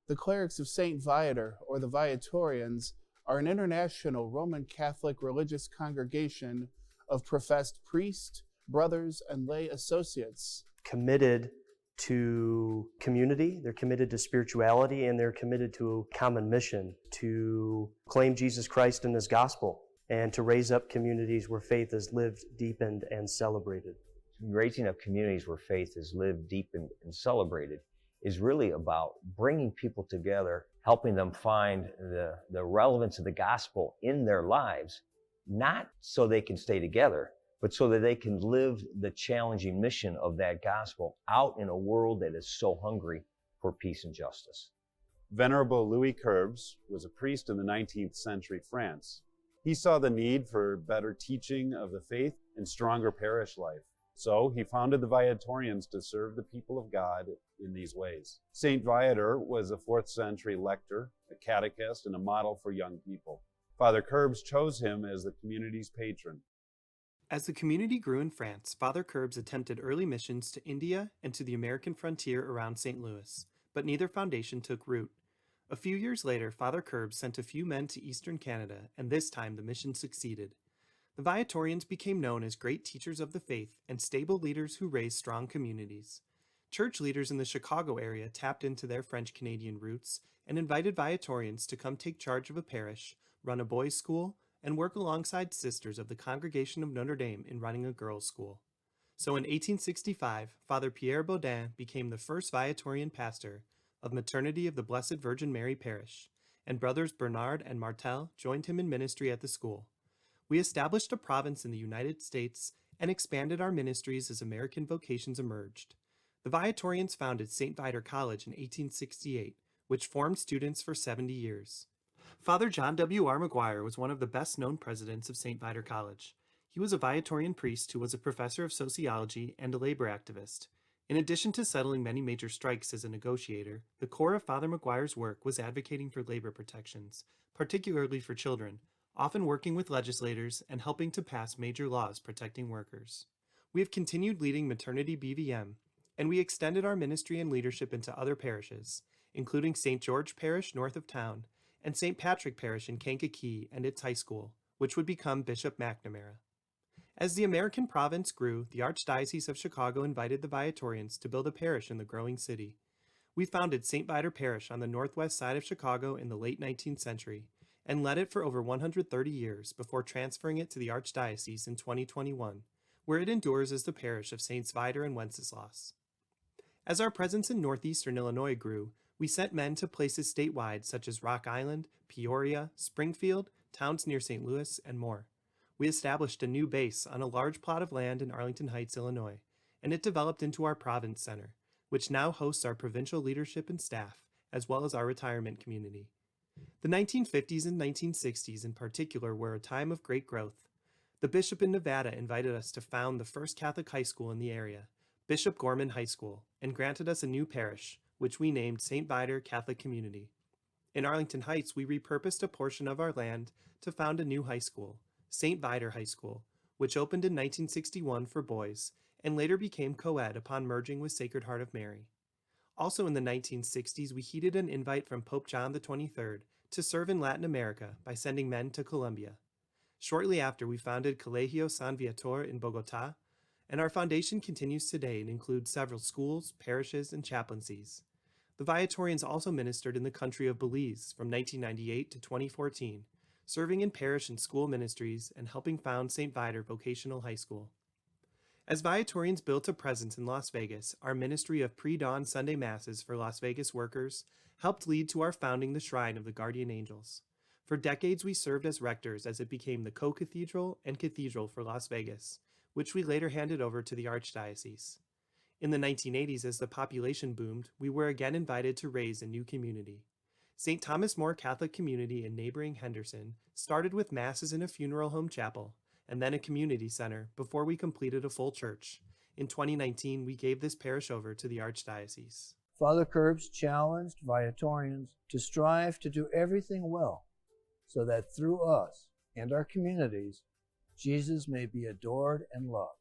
The clerics of St. Viator, or the Viatorians, are an international Roman Catholic religious congregation of professed priests, brothers, and lay associates. Committed to community, they're committed to spirituality, and they're committed to a common mission to claim Jesus Christ and His gospel, and to raise up communities where faith is lived, deepened, and celebrated. Raising up communities where faith is lived, deepened, and celebrated is really about bringing people together, helping them find the relevance of the gospel in their lives, not so they can stay together, but so that they can live the challenging mission of that gospel out in a world that is so hungry for peace and justice. Venerable Louis Querbes was a priest in the 19th century France. He saw the need for better teaching of the faith and stronger parish life. So he founded the Viatorians to serve the people of God in these ways. St. Viator was a 4th century lector, a catechist, and a model for young people. Father Querbes chose him as the community's patron. As the community grew in France, Father Querbes attempted early missions to India and to the American frontier around St. Louis, but neither foundation took root. A few years later, Father Querbes sent a few men to eastern Canada, and this time the mission succeeded. The Viatorians became known as great teachers of the faith and stable leaders who raised strong communities. Church leaders in the Chicago area tapped into their French-Canadian roots and invited Viatorians to come take charge of a parish, run a boys' school, and work alongside sisters of the Congregation of Notre Dame in running a girls' school. So in 1865, Father Pierre Baudin became the first Viatorian pastor of Maternity of the Blessed Virgin Mary Parish, and brothers Bernard and Martel joined him in ministry at the school. We established a province in the United States and expanded our ministries as American vocations emerged. The Viatorians founded St. Viator College in 1868, which formed students for 70 years. Father John W. R. McGuire was one of the best-known presidents of St. Viator College. He was a Viatorian priest who was a professor of sociology and a labor activist. In addition to settling many major strikes as a negotiator, the core of Father McGuire's work was advocating for labor protections, particularly for children, often working with legislators and helping to pass major laws protecting workers. We have continued leading Maternity BVM, and we extended our ministry and leadership into other parishes, including St. George Parish north of town, and St. Patrick Parish in Kankakee and its high school, which would become Bishop McNamara. As the American province grew, the Archdiocese of Chicago invited the Viatorians to build a parish in the growing city. We founded St. Viator Parish on the northwest side of Chicago in the late 19th century, and led it for over 130 years before transferring it to the Archdiocese in 2021, where it endures as the parish of Saints Viator and Wenceslas. As our presence in northeastern Illinois grew, we sent men to places statewide such as Rock Island, Peoria, Springfield, towns near St. Louis, and more. We established a new base on a large plot of land in Arlington Heights, Illinois, and it developed into our Province Center, which now hosts our provincial leadership and staff, as well as our retirement community. The 1950s and 1960s in particular were a time of great growth. The bishop in Nevada invited us to found the first Catholic high school in the area, Bishop Gorman High School, and granted us a new parish, which we named St. Viator Catholic Community. In Arlington Heights, we repurposed a portion of our land to found a new high school, St. Viator High School, which opened in 1961 for boys and later became co-ed upon merging with Sacred Heart of Mary. Also in the 1960s, we heeded an invite from Pope John XXIII to serve in Latin America by sending men to Colombia. Shortly after, we founded Colegio San Viator in Bogota, and our foundation continues today and includes several schools, parishes, and chaplaincies. The Viatorians also ministered in the country of Belize from 1998 to 2014, serving in parish and school ministries and helping found St. Viator Vocational High School. As Viatorians built a presence in Las Vegas, our ministry of pre-dawn Sunday Masses for Las Vegas workers helped lead to our founding the Shrine of the Guardian Angels. For decades, we served as rectors as it became the co-cathedral and cathedral for Las Vegas, which we later handed over to the Archdiocese. In the 1980s, as the population boomed, we were again invited to raise a new community. St. Thomas More Catholic Community in neighboring Henderson started with masses in a funeral home chapel, and then a community center before we completed a full church. In 2019, we gave this parish over to the Archdiocese. Father Querbes challenged Viatorians to strive to do everything well, so that through us and our communities, Jesus may be adored and loved.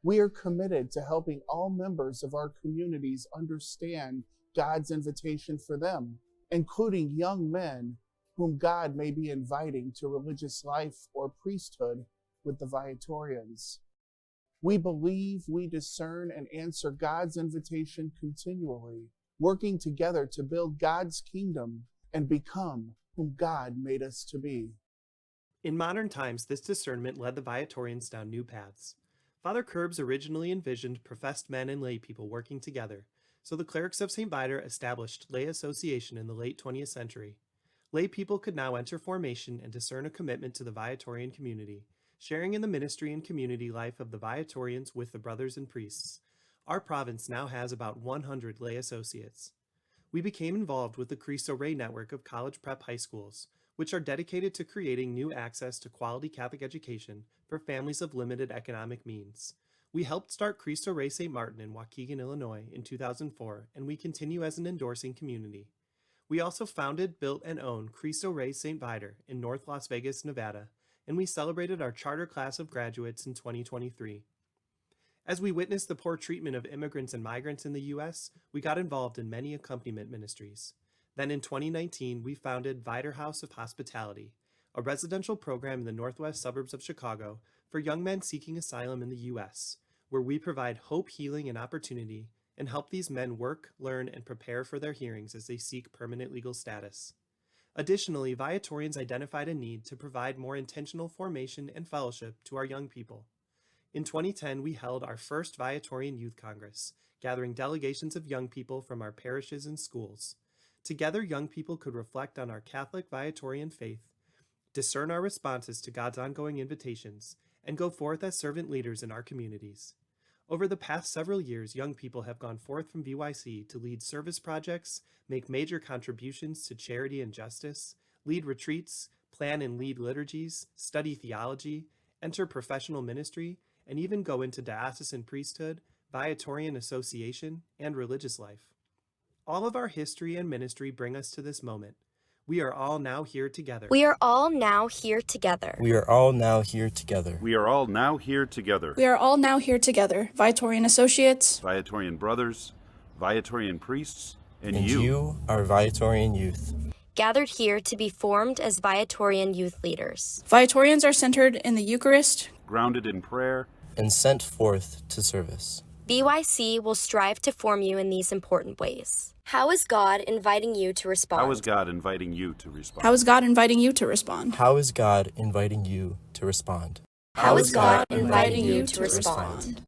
We are committed to helping all members of our communities understand God's invitation for them. including young men whom God may be inviting to religious life or priesthood with the Viatorians. We believe, we discern, and answer God's invitation continually, working together to build God's kingdom and become whom God made us to be. In modern times, this discernment led the Viatorians down new paths. Father Curbs originally envisioned professed men and lay people working together, so the clerics of St. Viator established lay association in the late 20th century. Lay people could now enter formation and discern a commitment to the Viatorian community, sharing in the ministry and community life of the Viatorians with the brothers and priests. Our province now has about 100 lay associates. We became involved with the Cristo Rey network of college prep high schools, which are dedicated to creating new access to quality Catholic education for families of limited economic means. We helped start Cristo Rey St. Martin in Waukegan, Illinois in 2004, and we continue as an endorsing community. We also founded, built, and own Cristo Rey St. Viator in North Las Vegas, Nevada, and we celebrated our charter class of graduates in 2023. As we witnessed the poor treatment of immigrants and migrants in the U.S., we got involved in many accompaniment ministries. Then in 2019, we founded Viator House of Hospitality, a residential program in the northwest suburbs of Chicago for young men seeking asylum in the U.S., where we provide hope, healing, and opportunity and help these men work, learn, and prepare for their hearings as they seek permanent legal status. Additionally, Viatorians identified a need to provide more intentional formation and fellowship to our young people. In 2010, we held our first Viatorian Youth Congress, gathering delegations of young people from our parishes and schools. Together, young people could reflect on our Catholic Viatorian faith, discern our responses to God's ongoing invitations, and go forth as servant leaders in our communities. Over the past several years, young people have gone forth from VYC to lead service projects, make major contributions to charity and justice, lead retreats, plan and lead liturgies, study theology, enter professional ministry, and even go into diocesan priesthood, Viatorian association, and religious life. All of our history and ministry bring us to this moment. We are all now here together. We are all now here together. We are all now here together. We are all now here together. We are all now here together. Viatorian associates, Viatorian brothers, Viatorian priests, and you are Viatorian youth. Gathered here to be formed as Viatorian youth leaders. Viatorians are centered in the Eucharist, grounded in prayer, and sent forth to service. VYC will strive to form you in these important ways. How is God inviting you to respond? How is God inviting you to respond? How is God inviting you to respond? How is God inviting you to respond? How is God inviting you to respond?